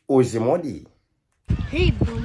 Ozimodi. Hey, bro.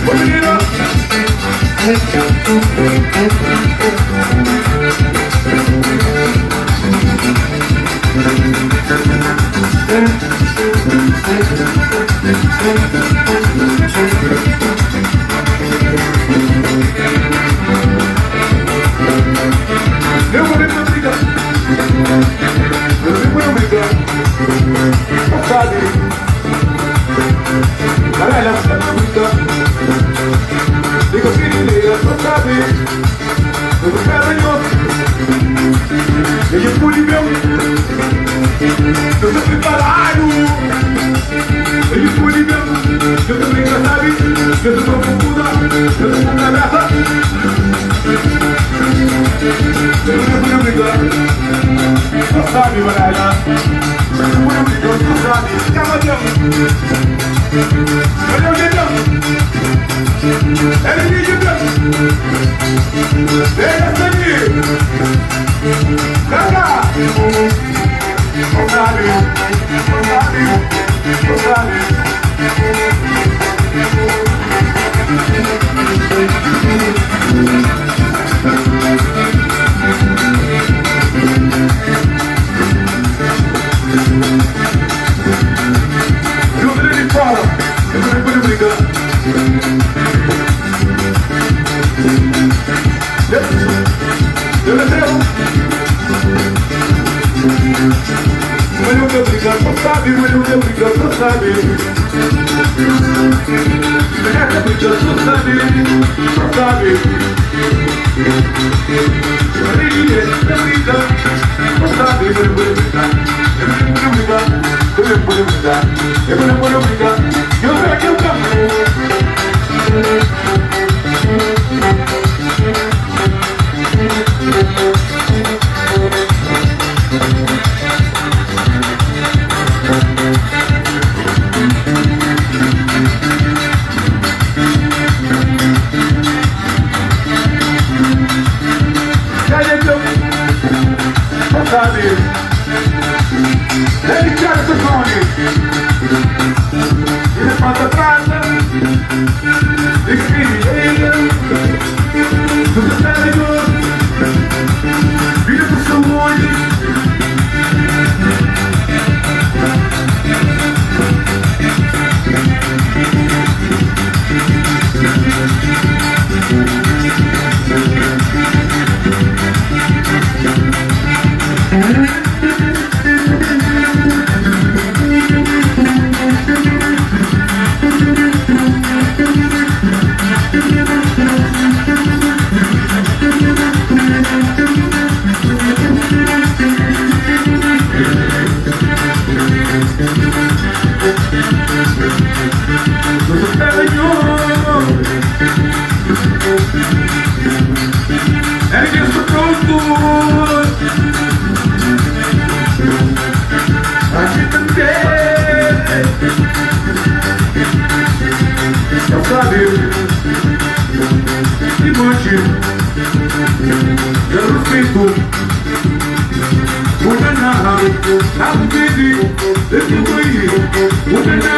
Ô menina! sabe, baralha. Tu sabe, calma, olha o dedão. Ele me diga. Vem essa aqui. Cacá. Tu sabe, tu sabe, tu sabe. Eu virei de fora, eu virei por brigar. Eu desceu. Mas não deu brigar, tu sabe, mas não deu brigar, tu sabe. Essa briga, tu sabe, tu sabe. Essa briga, tu sabe, eu não vou brigar. Eu não vou brigar, eu não vou brigar. Eu venho aqui o campo. Ele quer esse fone. Ele passa atrás. Ele tudo sério. Vira pro seu olho. Ele disse pronto. Aqui também. Eu sabia. E manche. Eu respeito. Udana, Abdi, Ekui, Udana.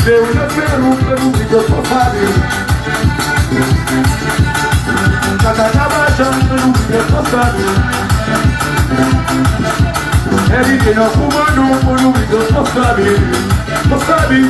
Eu já quero briga safari. Cada baixando briga safari. Ele que não fuma no briga safari. Safari.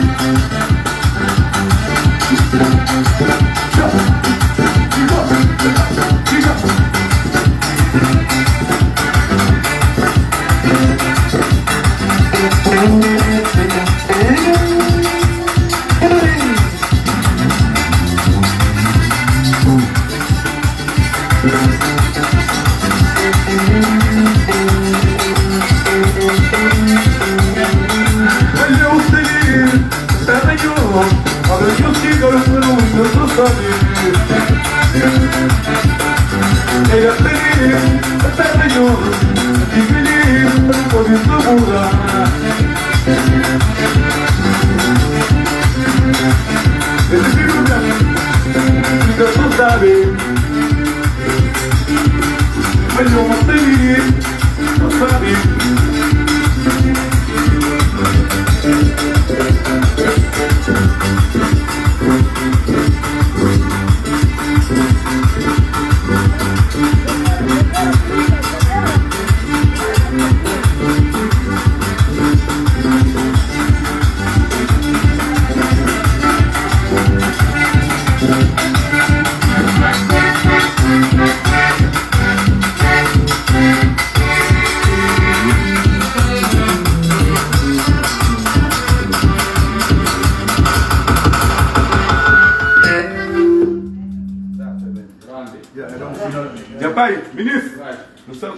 Vai, ministro.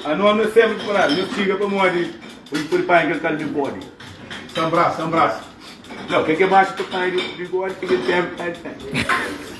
A não é sempre para eu chega para morrer. O pai que ele pode. Um abraço. Não, o que é mais que tu tá aí de gol que ele tem.